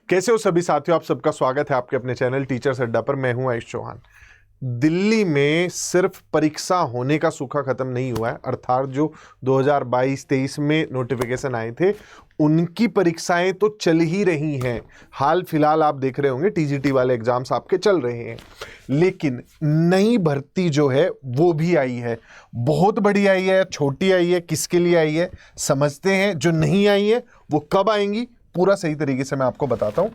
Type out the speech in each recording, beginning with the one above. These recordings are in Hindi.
कैसे हो सभी साथियों, आप सबका स्वागत है आपके अपने चैनल टीचर्स अड्डा पर। मैं हूं आयुष चौहान। दिल्ली में सिर्फ परीक्षा होने का सूखा खत्म नहीं हुआ है, अर्थात जो 2022-23 में नोटिफिकेशन आए थे उनकी परीक्षाएं तो चल ही रही हैं। हाल फिलहाल आप देख रहे होंगे टीजीटी वाले एग्जाम्स आपके चल रहे हैं, लेकिन नई भर्ती जो है वो भी आई है। बहुत बड़ी आई है, छोटी आई है, किसके लिए आई है समझते हैं। जो नहीं आई है वो कब आएंगी पूरा सही तरीके से मैं आपको बताता हूं।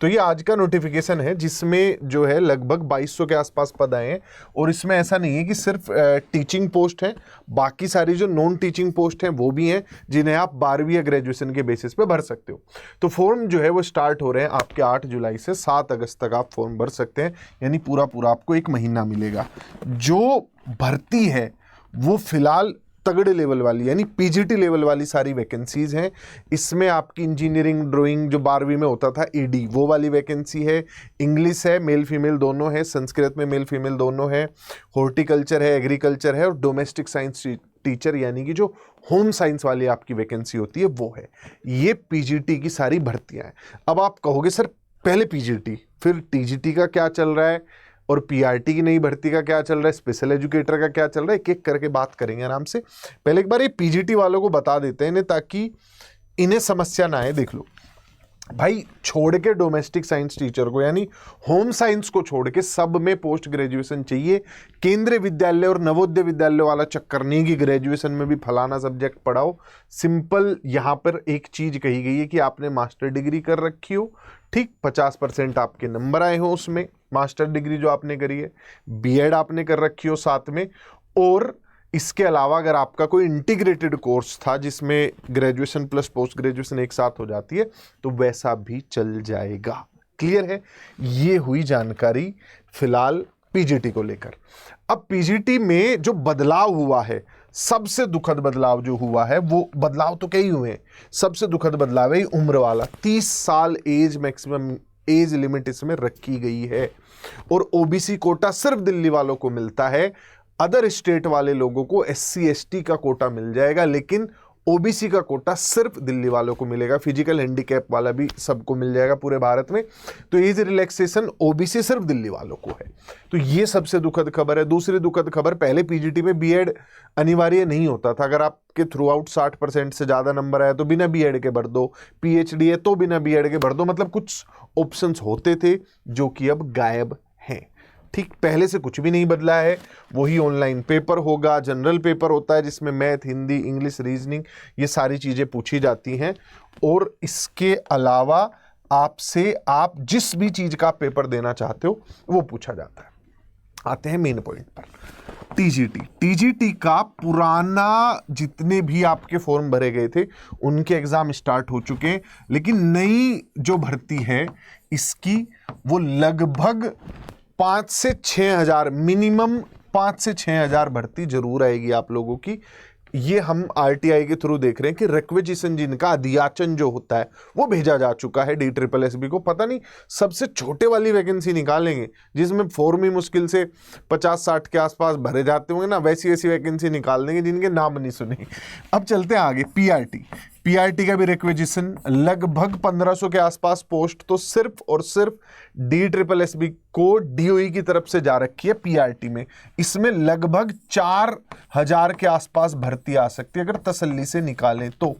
तो ये आज का नोटिफिकेशन है जिसमें जो है लगभग 2200 के आसपास पद आए हैं, और इसमें ऐसा नहीं है कि सिर्फ टीचिंग पोस्ट है, बाकी सारी जो नॉन टीचिंग पोस्ट हैं वो भी हैं जिन्हें आप 12वीं या ग्रेजुएशन के बेसिस पे भर सकते हो। तो फॉर्म जो है वो स्टार्ट हो रहे हैं आपके 8 जुलाई से 7 अगस्त तक आप फॉर्म भर सकते हैं, यानी पूरा आपको 1 महीना मिलेगा। जो भर्ती है वो फिलहाल तगड़े लेवल वाली यानी पीजीटी लेवल वाली सारी वैकेंसीज हैं। इसमें आपकी इंजीनियरिंग ड्राइंग जो 12वीं में होता था ईडी वो वाली वैकेंसी है, इंग्लिश है, मेल फीमेल दोनों है, संस्कृत में मेल फीमेल दोनों है, हॉर्टिकल्चर है, एग्रीकल्चर है, और डोमेस्टिक साइंस टीचर यानी कि जो होम साइंस वाली आपकी वैकेंसी होती है वो है। ये पीजीटी की सारी भर्तियां हैं। अब आप कहोगे सर पहले पीजीटी फिर टीजीटी का क्या चल रहा है, और पीआरटी की नई भर्ती का क्या चल रहा है, स्पेशल एजुकेटर का क्या चल रहा है, एक एक करके बात करेंगे आराम से। पहले एक बार ये पीजीटी वालों को बता देते हैं इन्हें, ताकि इन्हें समस्या ना आए। देख लो भाई, छोड़ के डोमेस्टिक साइंस टीचर को यानी होम साइंस को छोड़ के सब में पोस्ट ग्रेजुएशन चाहिए। केंद्रीय विद्यालय और नवोदय विद्यालय वाला चक्कर नहीं कि ग्रेजुएशन में भी फलाना सब्जेक्ट पढ़ाओ। सिंपल यहाँ पर एक चीज कही गई है कि आपने मास्टर डिग्री कर रखी हो, ठीक 50% आपके नंबर आए हो उसमें, मास्टर डिग्री जो आपने करी है, बीएड आपने कर रखी हो साथ में, और इसके अलावा अगर आपका कोई इंटीग्रेटेड कोर्स था जिसमें ग्रेजुएशन प्लस पोस्ट ग्रेजुएशन एक साथ हो जाती है तो वैसा भी चल जाएगा। क्लियर है? ये हुई जानकारी फिलहाल पीजीटी को लेकर। अब पीजीटी में जो बदलाव हुआ है, सबसे दुखद बदलाव जो हुआ है, वो बदलाव तो कई हुए हैं, सबसे दुखद बदलाव है उम्र वाला। 30 साल एज मैक्सिमम एज लिमिट इसमें रखी गई है, और ओबीसी कोटा सिर्फ दिल्ली वालों को मिलता है। अदर स्टेट वाले लोगों को एससी एसटी का कोटा मिल जाएगा, लेकिन ओबीसी का कोटा सिर्फ दिल्ली वालों को मिलेगा। फिजिकल हैंडीकैप वाला भी सबको मिल जाएगा पूरे भारत में। तो एज रिलैक्सेशन ओबीसी सिर्फ दिल्ली वालों को है। तो ये सबसे दुखद खबर है। दूसरी दुखद खबर, पहले पीजीटी में बीएड अनिवार्य नहीं होता था। अगर आपके थ्रू आउट 60% से ज़्यादा नंबर आया तो बिना बीएड के भर दो, पीएचडी है तो बिना बीएड के भर दो, मतलब कुछ ऑप्शंस होते थे जो कि अब गायब हैं। ठीक, पहले से कुछ भी नहीं बदला है। वही ऑनलाइन पेपर होगा, जनरल पेपर होता है जिसमें मैथ, हिंदी, इंग्लिश, रीजनिंग ये सारी चीज़ें पूछी जाती हैं, और इसके अलावा आपसे आप जिस भी चीज़ का पेपर देना चाहते हो वो पूछा जाता है। आते हैं मेन पॉइंट पर, टीजीटी का पुराना जितने भी आपके फॉर्म भरे गए थे उनके एग्जाम स्टार्ट हो चुके हैं, लेकिन नई जो भर्ती है इसकी वो लगभग 5 से 6 हजार, मिनिमम 5 से 6 हजार भर्ती जरूर आएगी आप लोगों की। ये हम आरटीआई के थ्रू देख रहे हैं कि रिक्वेजिशन जिनका अध्याचन जो होता है वो भेजा जा चुका है DSSB को। पता नहीं सबसे छोटे वाली वैकेंसी निकालेंगे जिसमें फॉर्म ही मुश्किल से 50-60 के आसपास भरे जाते होंगे ना, वैसी ऐसी वैकेंसी निकाल देंगे जिनके नाम नहीं सुने। अब चलते हैं आगे। पीआरटी का भी रिक्वेजिशन लगभग 1500 के आसपास पोस्ट तो सिर्फ और सिर्फ DSSB को DOE की तरफ से जा रखी है पीआरटी में। इसमें लगभग 4000 के आसपास भर्ती आ सकती है अगर तसल्ली से निकालें तो।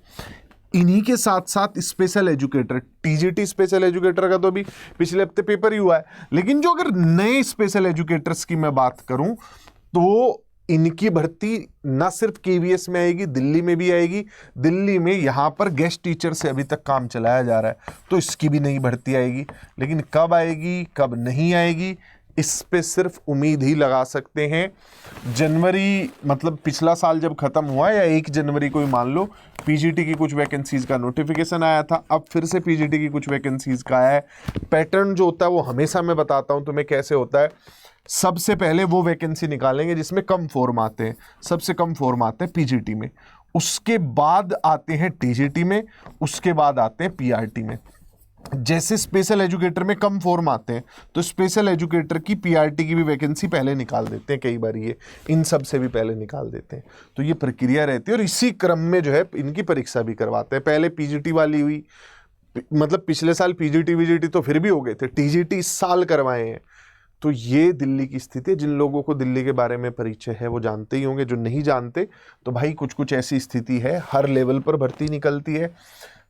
इन्हीं के साथ साथ special educator, TGT special educator का तो अभी पिछले हफ्ते पेपर ही हुआ है, लेकिन जो अगर नए स्पेशल एजुकेटर्स की मैं बात करूं तो इनकी भर्ती ना सिर्फ केवीएस में आएगी, दिल्ली में भी आएगी। दिल्ली में यहाँ पर गेस्ट टीचर से अभी तक काम चलाया जा रहा है, तो इसकी भी नई भर्ती आएगी, लेकिन कब आएगी कब नहीं आएगी इस पे सिर्फ उम्मीद ही लगा सकते हैं। जनवरी मतलब पिछला साल जब खत्म हुआ, या 1 जनवरी को ही मान लो, पीजीटी की कुछ वैकेंसीज का नोटिफिकेशन आया था। अब फिर से पीजीटी की कुछ वैकेंसीज का आया है। पैटर्न जो होता है वो हमेशा मैं बताता हूँ तुम्हें कैसे होता है। सबसे पहले वो वैकेंसी निकालेंगे जिसमें कम फॉर्म आते हैं, सबसे कम फॉर्म आते हैं पीजीटी में, उसके बाद आते हैं टीजीटी में, उसके बाद आते हैं पीआरटी में। जैसे स्पेशल एजुकेटर में कम फॉर्म आते हैं तो स्पेशल एजुकेटर की पीआरटी की भी वैकेंसी पहले निकाल देते हैं, कई बार ये इन सब से भी पहले निकाल देते हैं। तो ये प्रक्रिया रहती है, और इसी क्रम में जो है इनकी परीक्षा भी करवाते हैं। पहले पीजीटी वाली हुई, मतलब पिछले साल पीजीटी वीजीटी तो फिर भी हो गए थे, टीजीटी इस साल करवाए हैं। तो ये दिल्ली की स्थिति है। जिन लोगों को दिल्ली के बारे में परिचय है वो जानते ही होंगे, जो नहीं जानते तो भाई कुछ कुछ ऐसी स्थिति है, हर लेवल पर भर्ती निकलती है।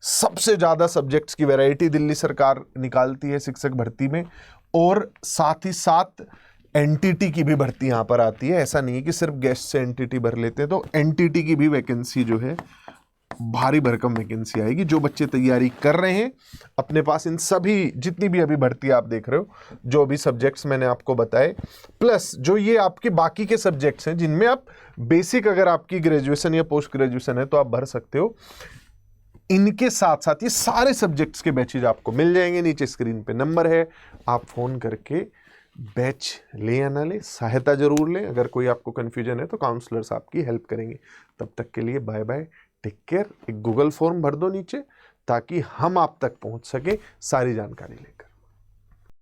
सबसे ज़्यादा सब्जेक्ट्स की वैरायटी दिल्ली सरकार निकालती है शिक्षक भर्ती में, और साथ ही साथ एनटीटी की भी भर्ती यहाँ पर आती है। ऐसा नहीं है कि सिर्फ गेस्ट से एनटीटी भर लेते हैं, तो एनटीटी की भी वैकेंसी जो है भारी भरकम वैकेंसी आएगी। जो बच्चे तैयारी कर रहे हैं अपने पास इन सभी जितनी भी अभी भर्ती आप देख रहे हो, जो अभी सब्जेक्ट्स मैंने आपको बताए, प्लस जो ये आपके बाकी के सब्जेक्ट्स हैं जिनमें आप बेसिक, अगर आपकी ग्रेजुएशन या पोस्ट ग्रेजुएशन है तो आप भर सकते हो, इनके साथ साथ ये सारे सब्जेक्ट्स के बैचेज आपको मिल जाएंगे। नीचे स्क्रीन पे नंबर है, आप फोन करके बैच ले या ना ले, सहायता जरूर लें। अगर कोई आपको कन्फ्यूजन है तो काउंसलर्स आपकी हेल्प करेंगे। तब तक के लिए बाय बाय, टेक केयर। एक गूगल फॉर्म भर दो नीचे, ताकि हम आप तक पहुंच सके सारी जानकारी लेकर।